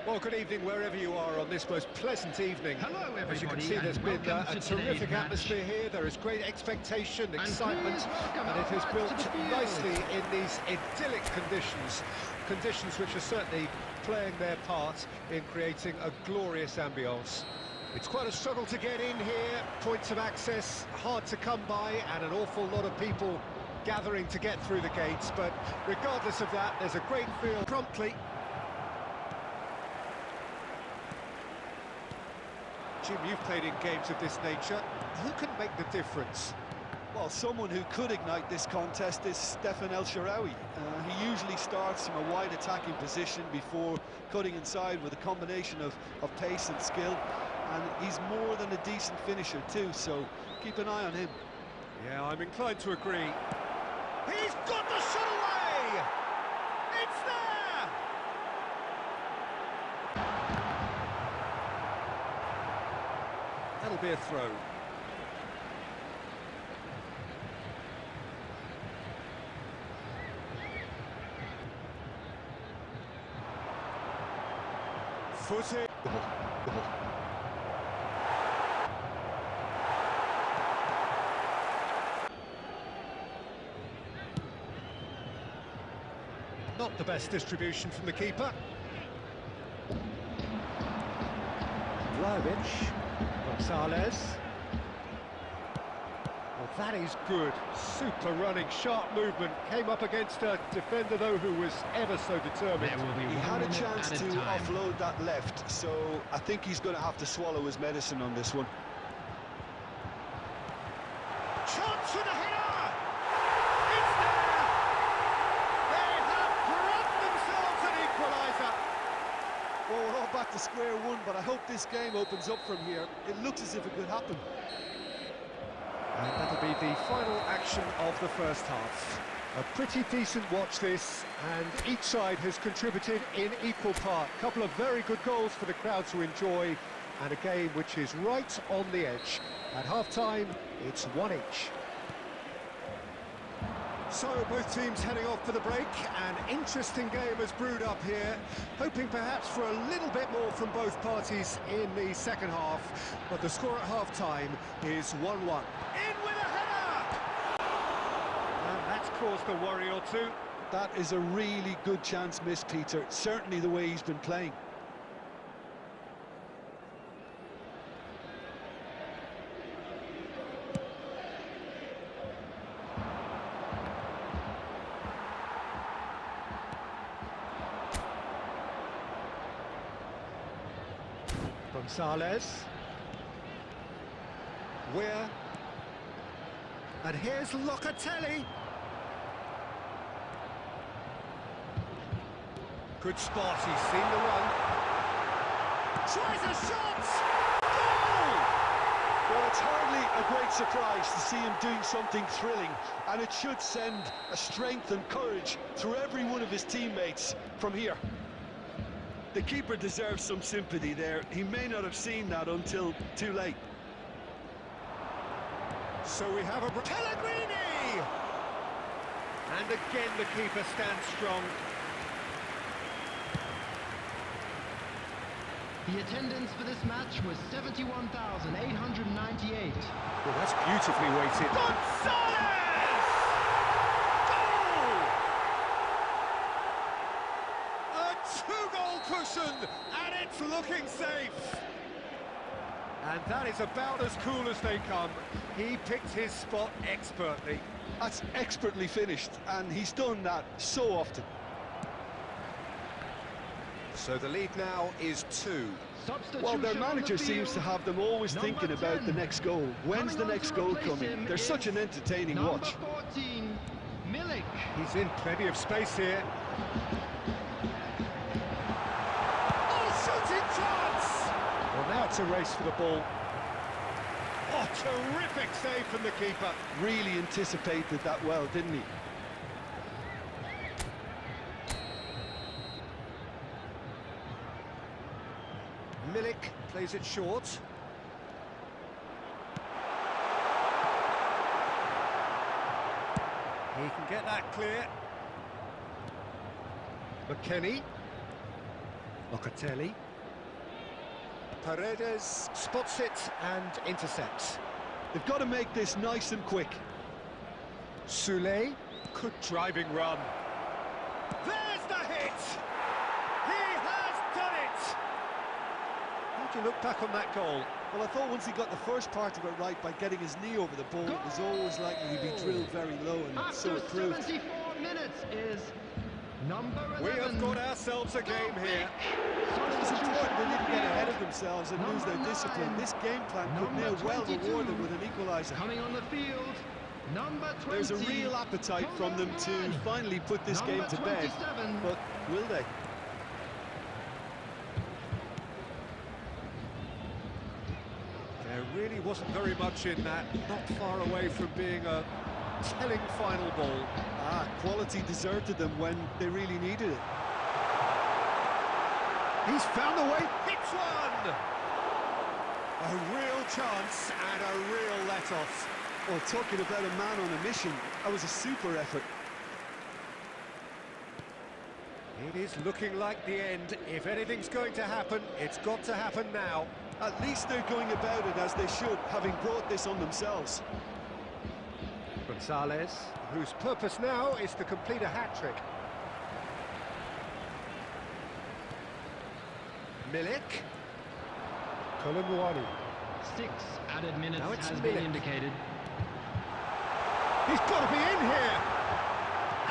Well, good evening wherever you are on this most pleasant evening. Hello, everybody. As you can see, there's been a terrific atmosphere here. There is great expectation, excitement, and it has built nicely in these idyllic conditions which are certainly playing their part in creating a glorious ambience. It's quite a struggle to get in here, points of access hard to come by, and an awful lot of people gathering to get through the gates, but regardless of that, there's a great feel promptly. Jim, you've played in games of this nature. Who can make the difference? Well, someone who could ignite this contest is Stefan El Shaarawy. He usually starts from a wide attacking position before cutting inside with a combination of pace and skill. And he's more than a decent finisher too, so keep an eye on him. Yeah, I'm inclined to agree. He's got the shot away! It's there! That'll be a throw. Footed. Not the best distribution from the keeper. Vlahovic. Gonzalez. Well, that is good. Super running, sharp movement. Came up against a defender, though, who was ever so determined. He had a chance to offload that left, so I think he's going to have to swallow his medicine on this one. Chance for the header! It's there! They have grabbed themselves an equaliser! Well, we're all back to square one, but I hope this game opens up from here. It looks as if it could happen. And that'll be the final action of the first half. A pretty decent watch this, and each side has contributed in equal part. A couple of very good goals for the crowd to enjoy, and a game which is right on the edge. At half-time, it's 1 each. So, both teams heading off for the break. An interesting game has brewed up here, hoping perhaps for a little bit more from both parties in the second half, but the score at half-time is 1-1. In with a header! And that's caused a worry or two. That is a really good chance missed, Peter. Certainly the way he's been playing. Gonzalez. Weir. And here's Locatelli. Good spot, he's seen the run. Tries a shot! Goal! Well, it's hardly a great surprise to see him doing something thrilling, and it should send a strength and courage through every one of his teammates from here. The keeper deserves some sympathy there. He may not have seen that until too late. So we have a... Pellegrini! And again the keeper stands strong. The attendance for this match was 71,898. Well, that's beautifully weighted. Gonzalez! Goal! A two-goal cushion, and it's looking safe. And that is about as cool as they come. He picked his spot expertly. That's expertly finished, and he's done that so often. So the lead now is 2. Well, their manager seems to have them always thinking about the next goal. When's the next goal coming? They're such an entertaining watch. 14, Milik. He's in plenty of space here. Oh, shooting chance! Well, now it's a race for the ball. Oh, terrific save from the keeper. Really anticipated that well, didn't he? Milik plays it short. He can get that clear. McKennie. Locatelli. Paredes spots it and intercepts. They've got to make this nice and quick. Soulé. Good driving run. There's the hit! He has done it! How do you look back on that goal? Well, I thought once he got the first part of it right by getting his knee over the ball, it was always likely to be drilled very low, and so After it proved. 74 minutes is number 11. We have got ourselves a game here. It was important they didn't get ahead of themselves and lose their discipline. This game plan could now well reward them with an equaliser. Coming on the field, number 20. There's a real appetite from them to finally put this game to bed, but will they? There really wasn't very much in that, not far away from being a telling final ball. Quality deserted them when they really needed it. He's found a way, hits one! A real chance and a real let-off. Well, talking about a man on a mission, that was a super effort. It is looking like the end. If anything's going to happen, it's got to happen now. At least they're going about it as they should, having brought this on themselves. Gonzalez, whose purpose now is to complete a hat-trick. Milik. Colomboani. 6 added minutes Now it's has Milik. been indicated. He's got to be in here!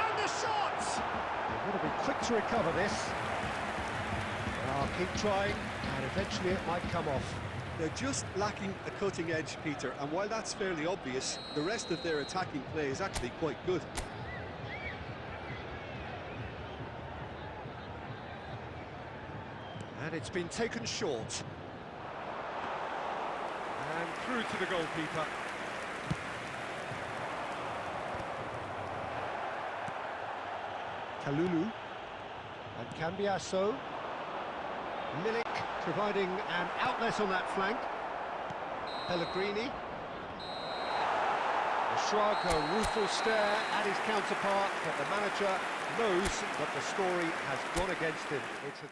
And the shot! They've got to be quick to recover this. I'll keep trying, and eventually it might come off. They're just lacking a cutting edge, Peter, and while that's fairly obvious, the rest of their attacking play is actually quite good. And it's been taken short. And through to the goalkeeper. Kalulu. And Cambiasso. Milik providing an outlet on that flank. Pellegrini. A shrug, a rueful stare at his counterpart, but the manager knows that the story has gone against him. It's a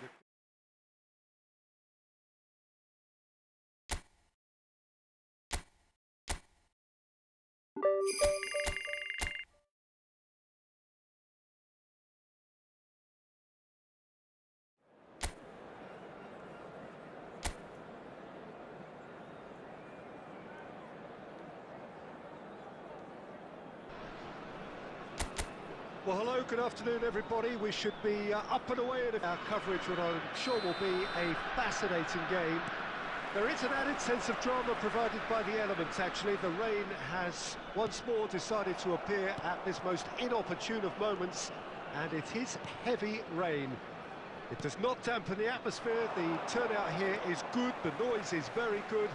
Well, hello, good afternoon, everybody. We should be up and away in our coverage, what I'm sure will be a fascinating game. There is an added sense of drama provided by the elements, actually. The rain has once more decided to appear at this most inopportune of moments, and it is heavy rain. It does not dampen the atmosphere. The turnout here is good. The noise is very good.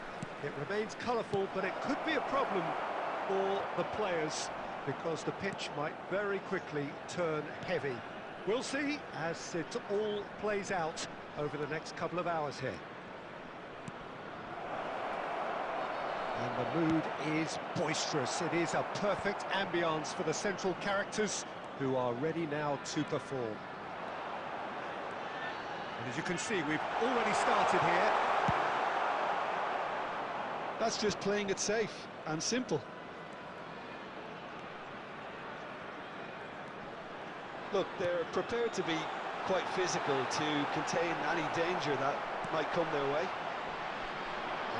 It remains colourful, but it could be a problem for the players, because the pitch might very quickly turn heavy. We'll see as it all plays out over the next couple of hours here. And the mood is boisterous. It is a perfect ambience for the central characters who are ready now to perform. And as you can see, we've already started here. That's just playing it safe and simple. Look, they're prepared to be quite physical to contain any danger that might come their way.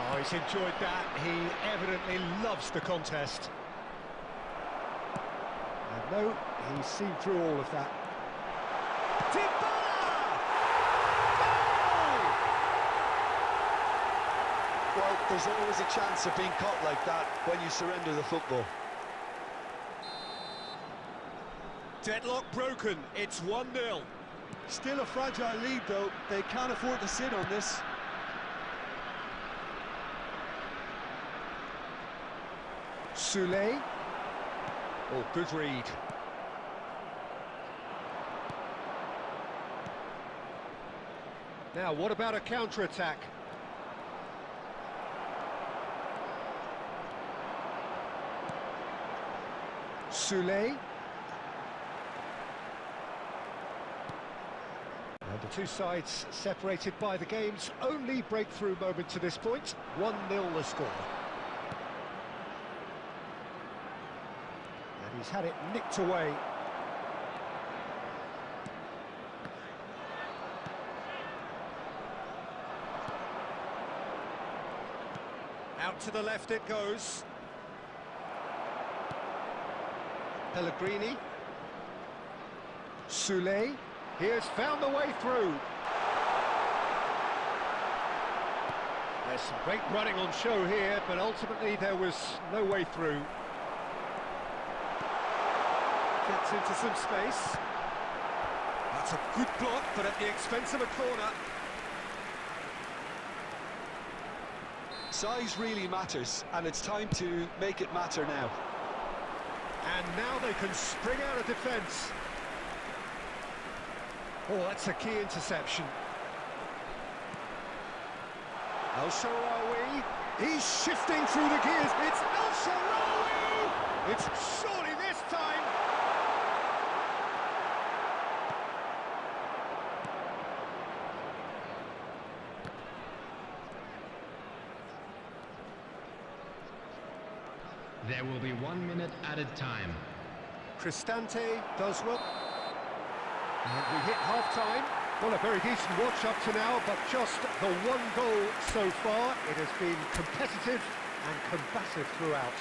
Oh, he's enjoyed that. He evidently loves the contest. And no, he's seen through all of that. Well, there's always a chance of being caught like that when you surrender the football. Deadlock broken, it's 1-0. Still a fragile lead, though. They can't afford to sit on this. Soulé. Oh, good read. Now, what about a counter-attack? Soulé. And the two sides separated by the game's only breakthrough moment to this point. 1-0 the score. And he's had it nicked away. Out to the left it goes. Pellegrini. Soulé. He has found the way through. There's some great running on show here, but ultimately there was no way through. Gets into some space. That's a good block, but at the expense of a corner. Size really matters, and it's time to make it matter now. And now they can spring out of defence. Oh, that's a key interception. El Shaarawy, he's shifting through the gears. It's El Shaarawy! It's surely this time. There will be 1 minute added time. Cristante does well. And we hit half-time. Well, a very decent watch up to now, but just the one goal so far. It has been competitive and combative throughout.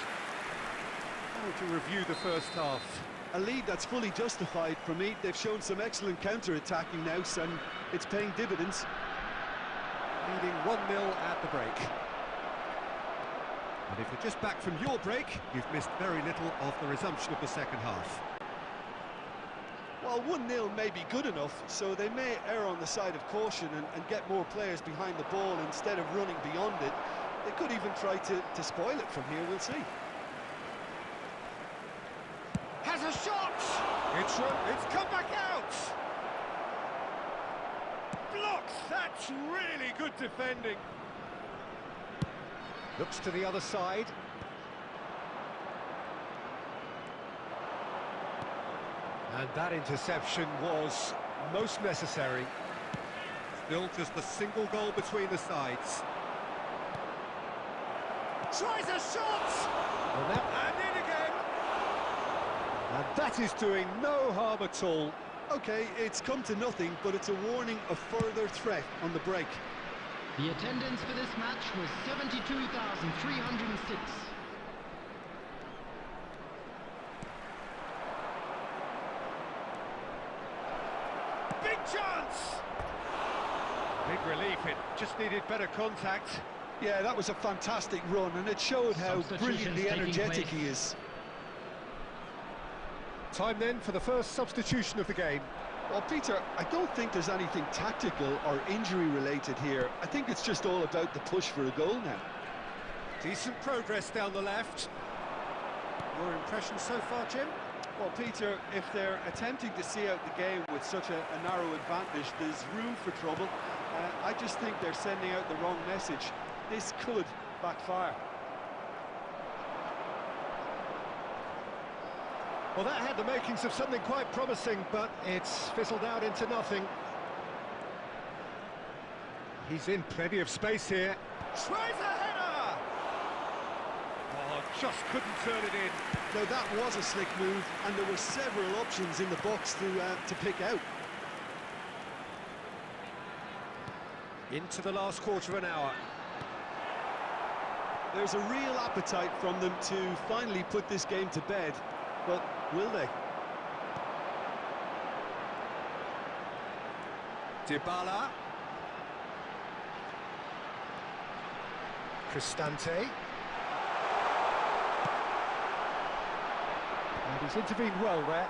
How would you review the first half? A lead that's fully justified for me. They've shown some excellent counter-attacking now, and it's paying dividends. Leading 1-0 at the break. And if you're just back from your break, you've missed very little of the resumption of the second half. Well, 1-0 may be good enough, so they may err on the side of caution and get more players behind the ball instead of running beyond it. They could even try to spoil it from here, we'll see. Has a shot! It's come back out! Blocks! That's really good defending. Looks to the other side. And that interception was most necessary. Still just a single goal between the sides. Tries a shot! And in again! And that is doing no harm at all. Okay, it's come to nothing, but it's a warning of further threat on the break. The attendance for this match was 72,306. Big chance! Big relief, it just needed better contact. Yeah, that was a fantastic run, and it showed how brilliantly energetic he is. Time then for the first substitution of the game. Well, Peter, I don't think there's anything tactical or injury-related here. I think it's just all about the push for a goal now. Decent progress down the left. Your impression so far, Jim? Well, Peter, if they're attempting to see out the game with such a narrow advantage, there's room for trouble. I just think they're sending out the wrong message. This could backfire. Well, that had the makings of something quite promising, but it's fizzled out into nothing. He's in plenty of space here. Tries a header! Oh, just couldn't turn it in. Now, that was a slick move, and there were several options in the box to pick out. Into the last quarter of an hour. There's a real appetite from them to finally put this game to bed, but will they? Dybala. Cristante. And he's intervened well there.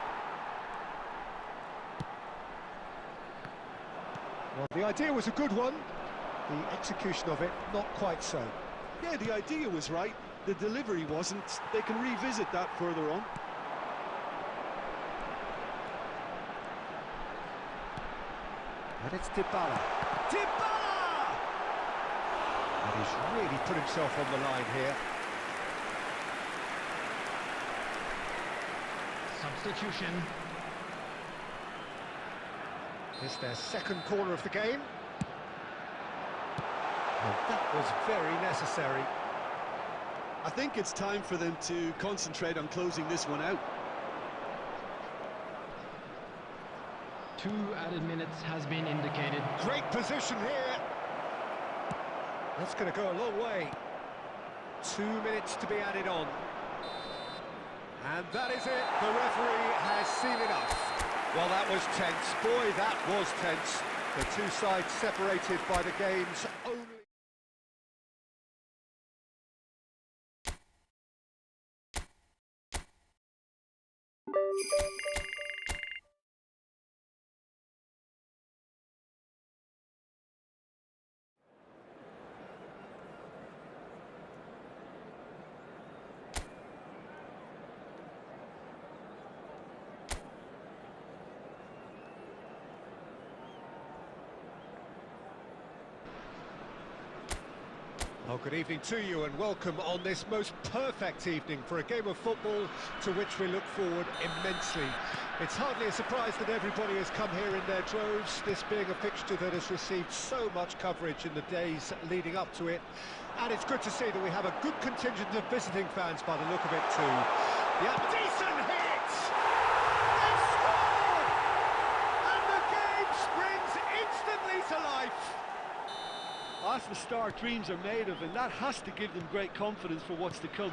Well, the idea was a good one. The execution of it, not quite so. Yeah, the idea was right. The delivery wasn't. They can revisit that further on. And it's Dybala. Dybala! And he's really put himself on the line here. Substitution. It's their second corner of the game. And that was very necessary. I think it's time for them to concentrate on closing this one out. 2 added minutes has been indicated. Great position here. That's going to go a long way. 2 minutes to be added on. And that is it. The referee has seen enough. Well, that was tense. Boy, that was tense. The two sides separated by the game's only... Oh, good evening to you and welcome on this most perfect evening for a game of football to which we look forward immensely. It's hardly a surprise that everybody has come here in their droves, this being a fixture that has received so much coverage in the days leading up to it. And it's good to see that we have a good contingent of visiting fans by the look of it too. Yeah, decent hit! They've scored! And the game springs instantly to life! That's the start dreams are made of, and that has to give them great confidence for what's to come.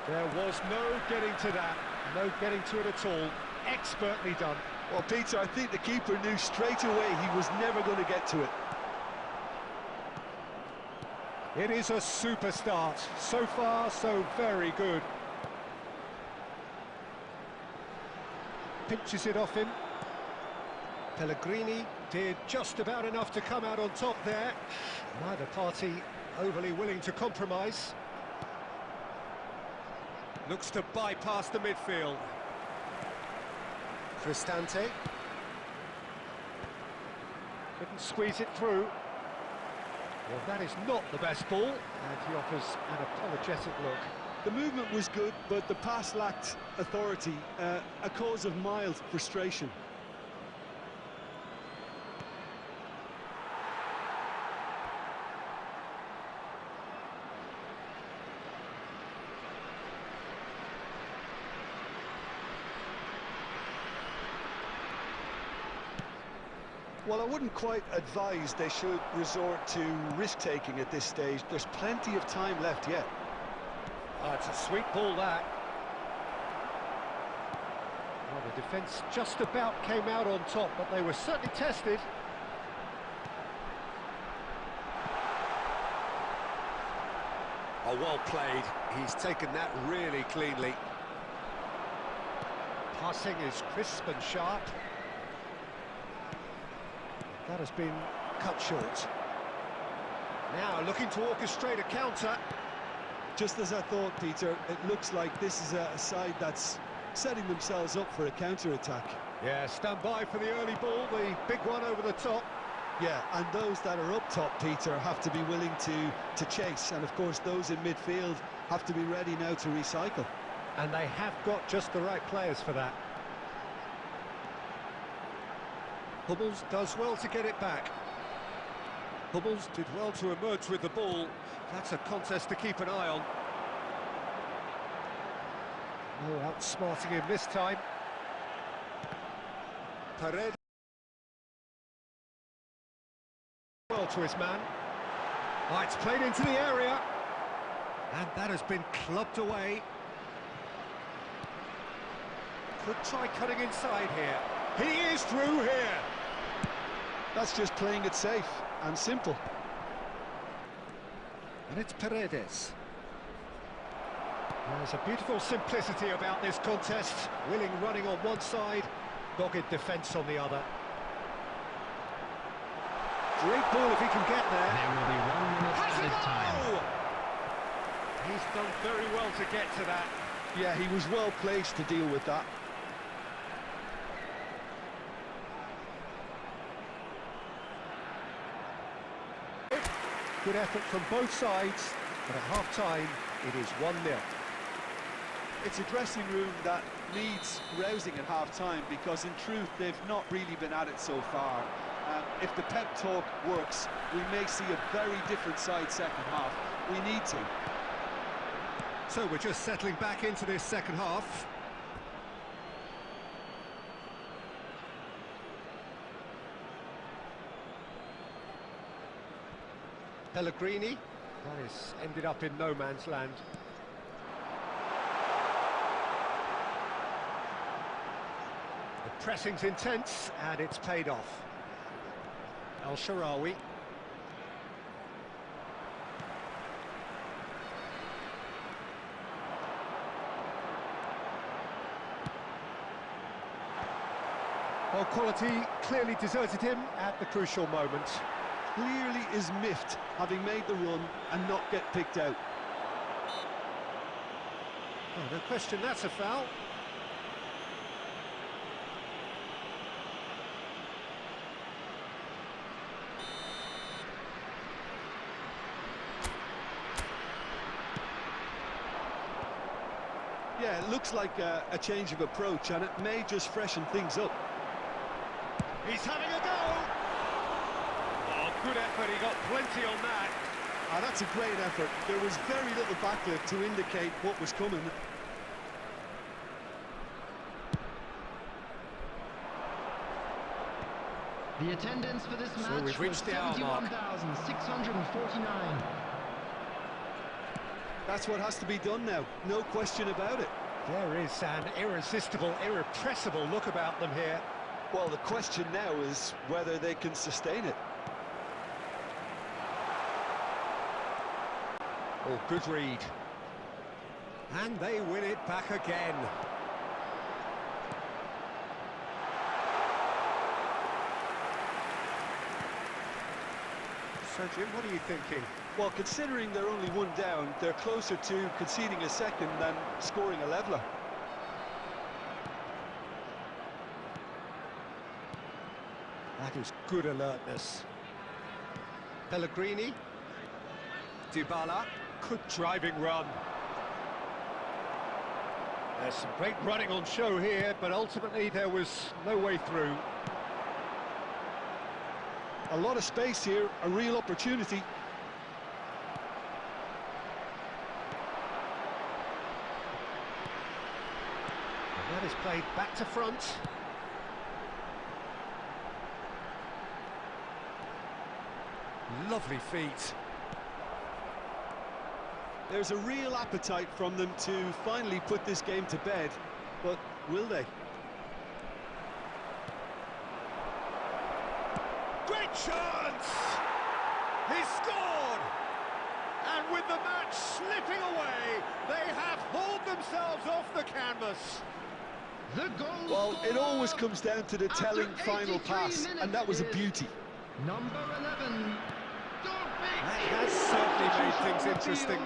There was no getting to that, no getting to it at all. Expertly done. Well, Peter, I think the keeper knew straight away he was never going to get to it. It is a super start. So far, so very good. Pinches it off him. Pellegrini did just about enough to come out on top there. Neither party overly willing to compromise. Looks to bypass the midfield. Cristante. Couldn't squeeze it through. Well, that is not the best ball, and he offers an apologetic look. The movement was good, but the pass lacked authority, a cause of mild frustration. Well, I wouldn't quite advise they should resort to risk-taking at this stage. There's plenty of time left yet. Oh, it's a sweet ball, that. Well, the defence just about came out on top, but they were certainly tested. Oh, well played. He's taken that really cleanly. Passing is crisp and sharp. That has been cut short. Now looking to orchestrate a counter. Just as I thought, Peter, it looks like this is a side that's setting themselves up for a counter-attack. Yeah, stand by for the early ball, the big one over the top. Yeah, and those that are up top, Peter, have to be willing to chase. And of course, those in midfield have to be ready now to recycle. And they have got just the right players for that. Hummels does well to get it back. Hummels did well to emerge with the ball. That's a contest to keep an eye on. No outsmarting him this time. Paredes. Well to his man. Oh, it's played into the area. And that has been clubbed away. Could try cutting inside here. He is through here. That's just playing it safe and simple. And it's Paredes. There's a beautiful simplicity about this contest. Willing running on one side, dogged defence on the other. Great ball if he can get there. There will be 1 minute added time. He's done very well to get to that. Yeah, he was well placed to deal with that. Good effort from both sides, but at half-time, it is 1-0. It's a dressing room that needs rousing at half-time because, in truth, they've not really been at it so far. If the pep talk works, we may see a very different side second half. We need to. So we're just settling back into this second half. Pellegrini, that is ended up in no man's land. The pressing's intense and it's paid off. El Shaarawy. Well, quality clearly deserted him at the crucial moment. Clearly is miffed, having made the run and not get picked out. Oh, no question, that's a foul. Yeah, it looks like a change of approach, and it may just freshen things up. He's having a go! Oh, good effort, he got plenty on that. That's a great effort. There was very little backlift to indicate what was coming. The attendance for this match we've was reached the hour mark. 71,649. That's what has to be done now, no question about it. There is an irresistible, irrepressible look about them here. Well, the question now is whether they can sustain it. Oh, good read. And they win it back again. So, Jim, what are you thinking? Well, considering they're only one down, they're closer to conceding a second than scoring a leveller. That is good alertness. Pellegrini. Dybala. Good driving run. There's some great running on show here, but ultimately there was no way through. A lot of space here, a real opportunity. And that is played back to front. Lovely feet. There's a real appetite from them to finally put this game to bed, but will they? Great chance! He scored! And with the match slipping away, they have hauled themselves off the canvas. The goal. Well, it always comes down to the telling final pass, and that was a beauty. Number 11. That has certainly made things interesting.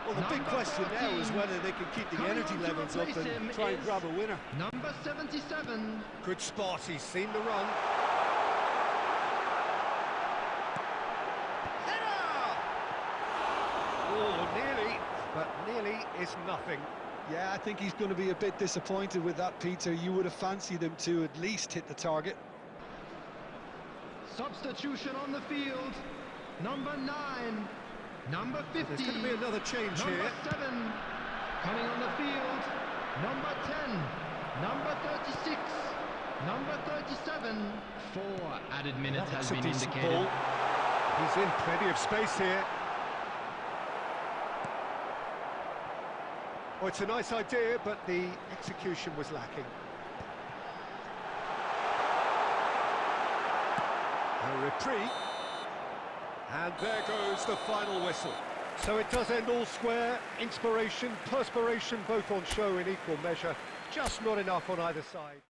Well, the big question now is whether they can keep the energy levels up and try and grab a winner. Number 77. Good spot, he's seen the run. Header! Oh, nearly, but nearly is nothing. Yeah, I think he's going to be a bit disappointed with that, Peter. You would have fancied him to at least hit the target. Substitution on the field. Number 9. Number 50. There's going to be another change number here. 7. Coming on the field. Number 10. Number 36. Number 37. 4 added minutes has been indicated. Ball. He's in plenty of space here. Well, it's a nice idea, but the execution was lacking. A reprieve. And there goes the final whistle. So it does end all square. Inspiration, perspiration, both on show in equal measure. Just not enough on either side.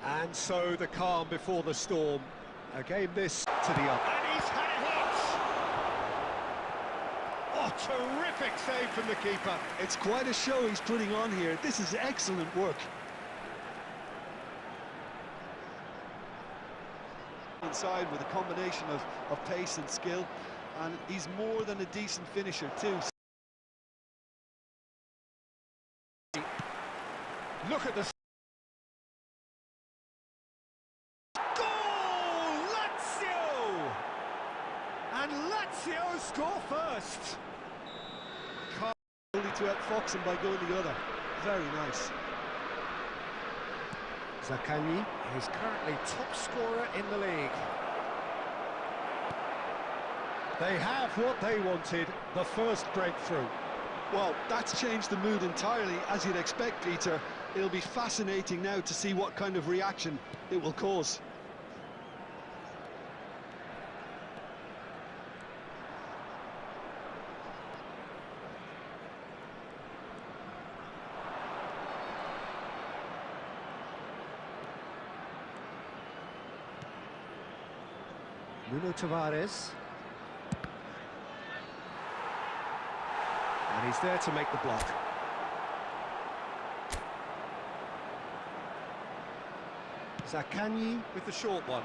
And so the calm before the storm. A game this to the other. And he's had a hit! Oh, terrific save from the keeper. It's quite a show he's putting on here. This is excellent work. Inside with a combination of pace and skill, and he's more than a decent finisher too. Look at the and Lazio score first. Only to outfox him by going the other. Very nice. Zaccagni is currently top scorer in the league. They have what they wanted, the first breakthrough. Well, that's changed the mood entirely, as you'd expect, Peter. It'll be fascinating now to see what kind of reaction it will cause. Nuno Tavares. And he's there to make the block. Zaccagni with the short one.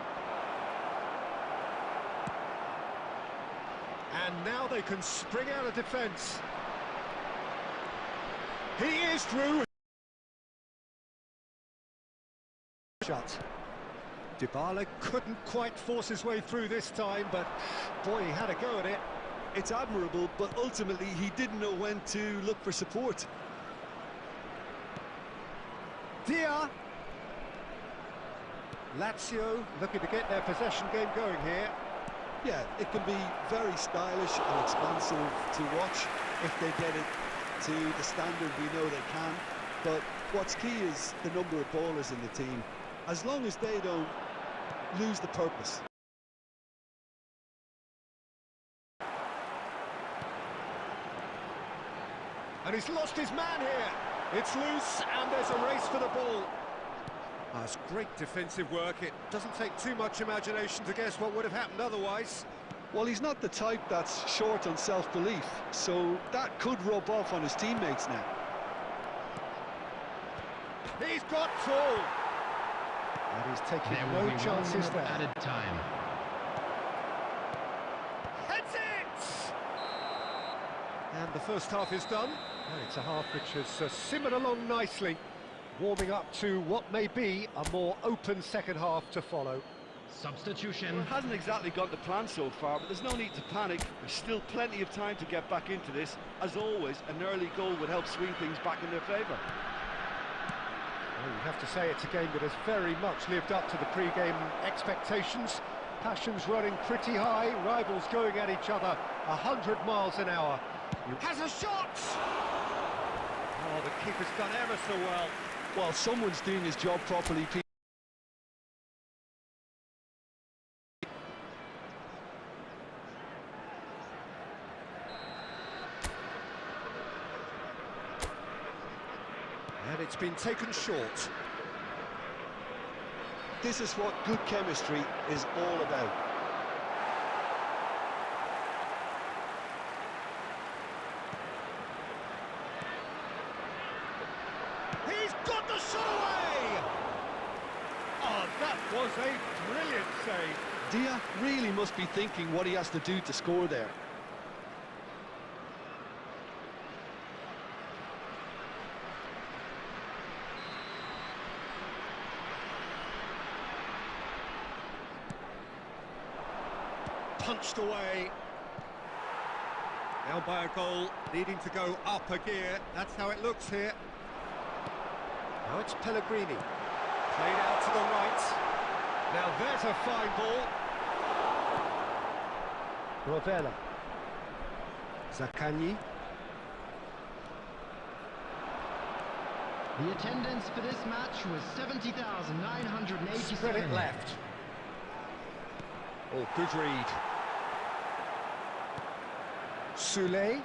And now they can spring out of defence. He is through. Shot. Dybala couldn't quite force his way through this time, but boy, he had a go at it. It's admirable, but ultimately he didn't know when to look for support. Dia. Lazio looking to get their possession game going here. Yeah, it can be very stylish and expansive to watch if they get it to the standard we know they can. But what's key is the number of ballers in the team. As long as they don't lose the purpose. And he's lost his man here. It's loose and there's a race for the ball. That's great defensive work. It doesn't take too much imagination to guess what would have happened otherwise. Well, he's not the type that's short on self-belief, so that could rub off on his teammates now. He's got full. And he's taking no chances there. Added time. Heads it! And the first half is done. And it's a half which has simmered along nicely, warming up to what may be a more open second half to follow. Substitution. Well, it hasn't exactly gone to plan so far, but there's no need to panic. There's still plenty of time to get back into this. As always, an early goal would help swing things back in their favour. Well, you have to say it's a game that has very much lived up to the pre-game expectations. Passions running pretty high, rivals going at each other 100 miles an hour. Has a shot! Oh, the keeper's done ever so well. Well, someone's doing his job properly, Pete. And it's been taken short. This is what good chemistry is all about. He's got the shot away! Oh, that was a brilliant save. Dia really must be thinking what he has to do to score there. punched away. Down by a goal, needing to go up a gear. That's how it looks here. Now it's Pellegrini. Played out to the right. Now there's a fine ball. Rovella. Zaccagni. The attendance for this match was 70,987. Spread it left. Oh, good read. Soulé.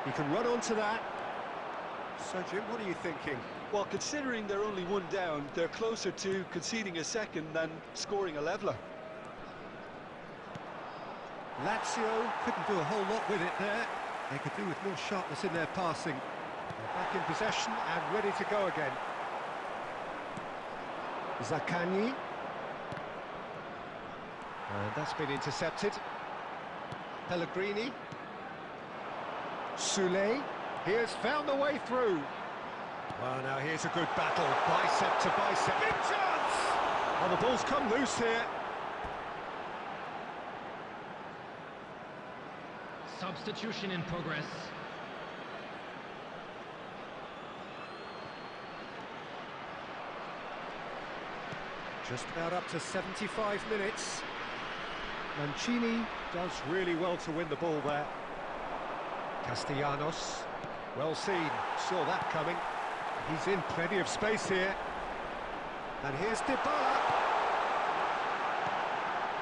He can run onto that. So, Jim, what are you thinking? Well, considering they're only one down, they're closer to conceding a second than scoring a leveller. Lazio couldn't do a whole lot with it there. They could do with more sharpness in their passing. They're back in possession and ready to go again. Zaccagni. And that's been intercepted. Pellegrini. Soulé. He has found the way through. Well, now here's a good battle. Bicep to bicep. Big chance! Oh, the ball's come loose here. Substitution in progress. Just about up to 75 minutes. Mancini does really well to win the ball there. Castellanos, well seen, saw that coming. He's in plenty of space here. And here's Dybala.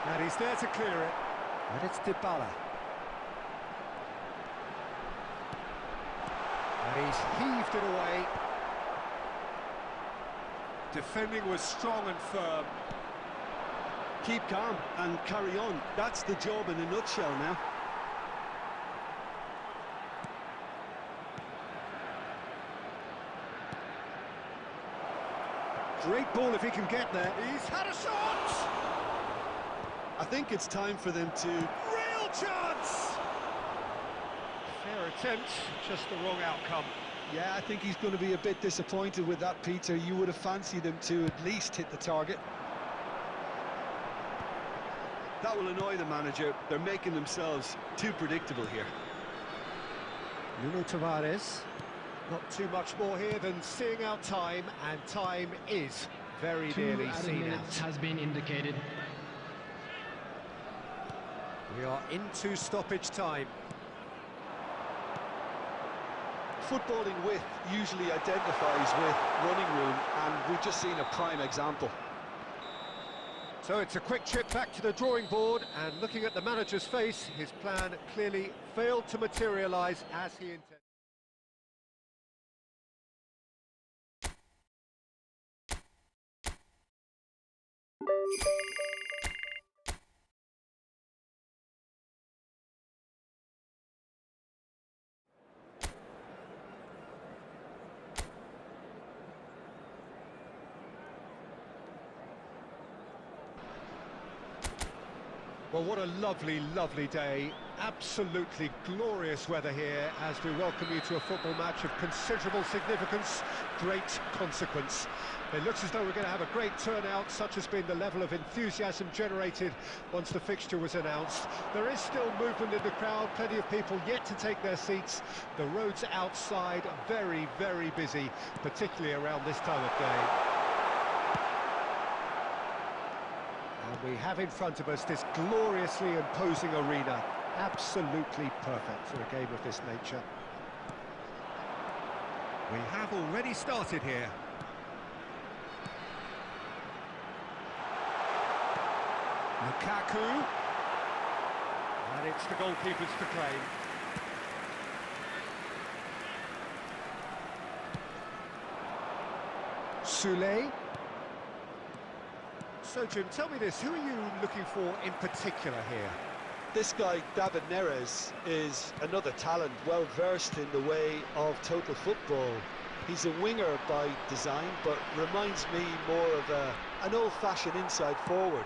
And he's there to clear it. And it's Dybala. And he's heaved it away. Defending was strong and firm. Keep calm and carry on. That's the job in a nutshell now. Great ball if he can get there. He's had a shot! I think it's time for them to... Real chance! Fair attempt, just the wrong outcome. Yeah, I think he's going to be a bit disappointed with that, Peter. You would have fancied him to at least hit the target. That will annoy the manager. They're making themselves too predictable here. Nuno Tavares. Not too much more here than seeing out time, and time is very nearly seen minutes out. has been indicated. We are into stoppage time. Footballing width usually identifies with running room, and we've just seen a prime example. So it's a quick trip back to the drawing board, and looking at the manager's face, his plan clearly failed to materialise as he intended. Well, what a lovely, lovely day. Absolutely glorious weather here as we welcome you to a football match of considerable significance, great consequence. It looks as though we're going to have a great turnout, such has been the level of enthusiasm generated once the fixture was announced. There is still movement in the crowd, plenty of people yet to take their seats. The roads outside very, very busy, particularly around this time of day. And we have in front of us this gloriously imposing arena, absolutely perfect for a game of this nature. We have already started here. Lukaku, and it's the goalkeepers to claim. Soulé. So, Jim, tell me this, who are you looking for in particular here? This guy, David Neres, is another talent, well versed in the way of total football. He's a winger by design, but reminds me more of an old-fashioned inside forward,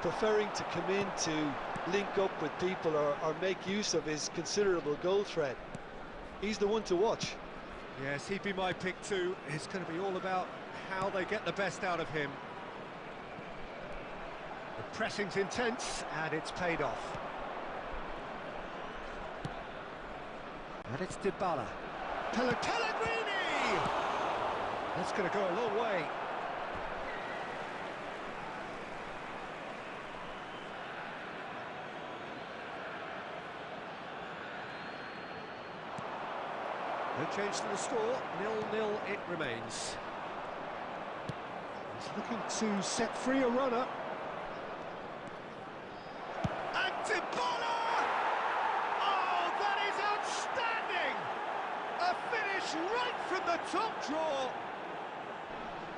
preferring to come in to link up with people or make use of his considerable goal threat. He's the one to watch. Yes, he'd be my pick too. It's going to be all about how they get the best out of him. The Pressing's intense, and it's paid off. And it's Dybala. Pellegrini! That's going to go a long way. No change to the score, 0-0 it remains. He's looking to set free a runner. And Dybala! Oh, that is outstanding! A finish right from the top draw.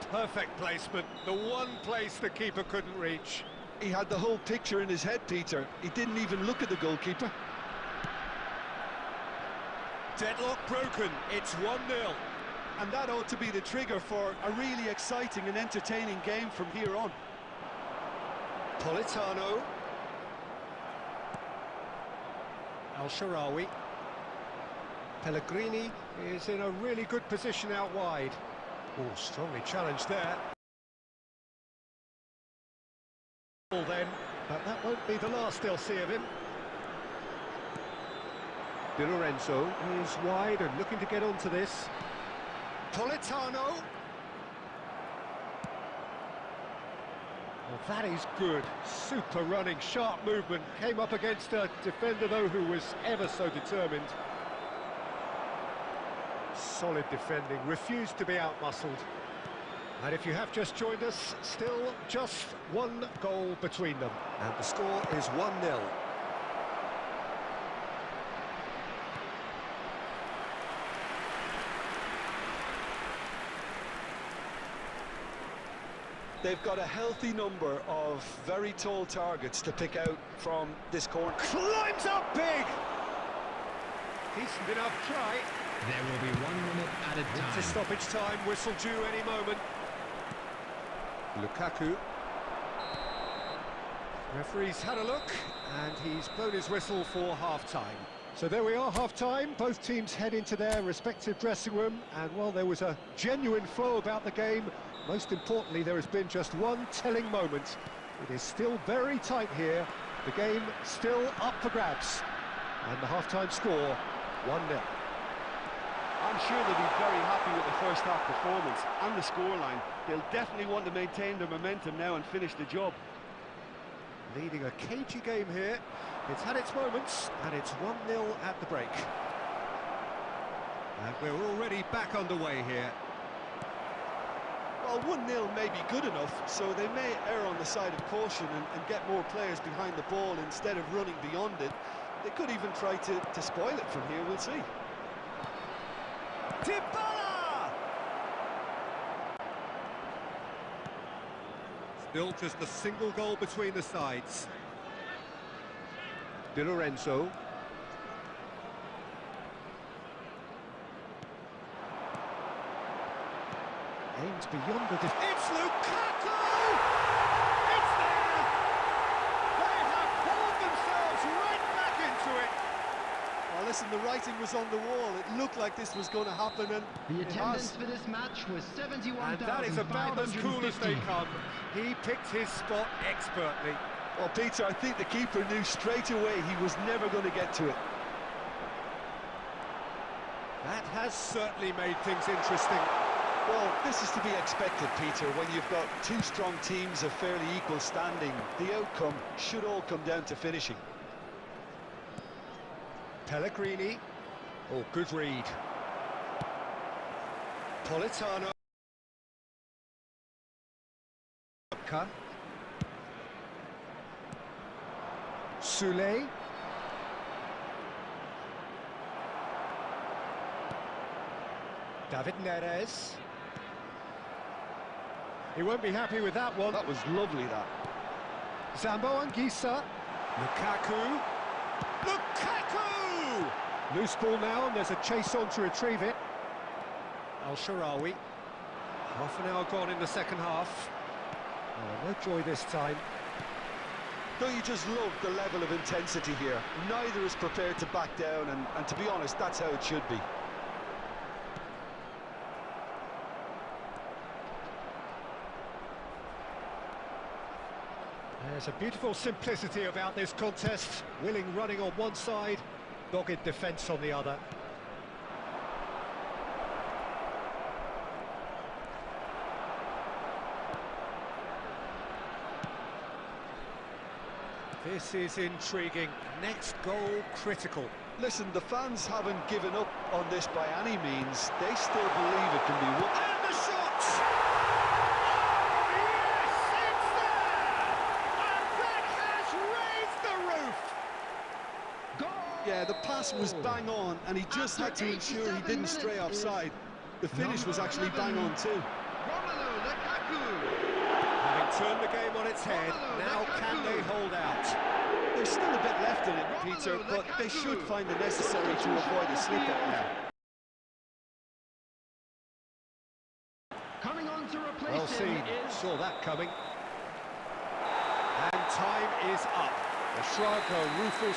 Perfect placement, the one place the keeper couldn't reach. He had the whole picture in his head, Peter. He didn't even look at the goalkeeper. Deadlock broken, it's 1-0. And that ought to be the trigger for a really exciting and entertaining game from here on. Politano. El-Shaarawy. Pellegrini is in a really good position out wide. Oh, strongly challenged there. Then, but that won't be the last they'll see of him. Di Lorenzo is wide and looking to get onto this. Politano. Well, that is good. Super running, sharp movement. Came up against a defender, though, who was ever so determined. Solid defending, refused to be out-muscled. And if you have just joined us, still just one goal between them. And the score is 1-0. They've got a healthy number of very tall targets to pick out from this corner. Climbs up big! Decent enough try. There will be 1 minute added time. Into stoppage time, whistle due any moment. Lukaku. Referee's had a look, and he's blown his whistle for half-time. So there we are, half-time. Both teams head into their respective dressing room, and while there was a genuine flow about the game, most importantly, there has been just one telling moment. It is still very tight here. The game still up for grabs. And the half-time score, 1-0. I'm sure they'll be very happy with the first half performance and the scoreline. They'll definitely want to maintain their momentum now and finish the job. Leading a cagey game here. It's had its moments, and it's 1-0 at the break. And we're already back underway here. Well, 1-0 may be good enough, so they may err on the side of caution and get more players behind the ball instead of running beyond it. They could even try to spoil it from here, we'll see. Dybala! Still just a single goal between the sides. Di Lorenzo. Aims beyond the... It's Lukaku! It's there! They have pulled themselves right back into it! Well, listen, the writing was on the wall. It looked like this was going to happen, and The it attendance has. for this match was 71,550. And that is about as cool as they come. He picked his spot expertly. Well, Peter, I think the keeper knew straight away he was never going to get to it. That has certainly made things interesting. Well, this is to be expected, Peter, when you've got two strong teams of fairly equal standing. The outcome should all come down to finishing. Pellegrini. Oh, good read. Politano. Soulé. David Neres. He won't be happy with that one. That was lovely, that. Zambo Anguissa. Lukaku. Lukaku! Loose ball now, and there's a chase on to retrieve it. El-Shaarawy. Half an hour gone in the second half. Oh, no joy this time. Don't you just love the level of intensity here? Neither is prepared to back down, and to be honest, that's how it should be. There's a beautiful simplicity about this contest. Willing running on one side, dogged defence on the other. This is intriguing. Next goal critical. Listen, the fans haven't given up on this by any means. They still believe it can be won. And the shot! Oh, yes, it's there! And that has raised the roof! Goal! Yeah, the pass was bang on, and he just had to ensure he didn't stray offside. The finish was actually bang on too. Having turned the game on its head, now can they hold out? There's still a bit left in it, Peter, but they should find the necessary to avoid a slip-up now. Coming on to replace Well seen, is... saw that coming. And time is up. The shrug, a rueful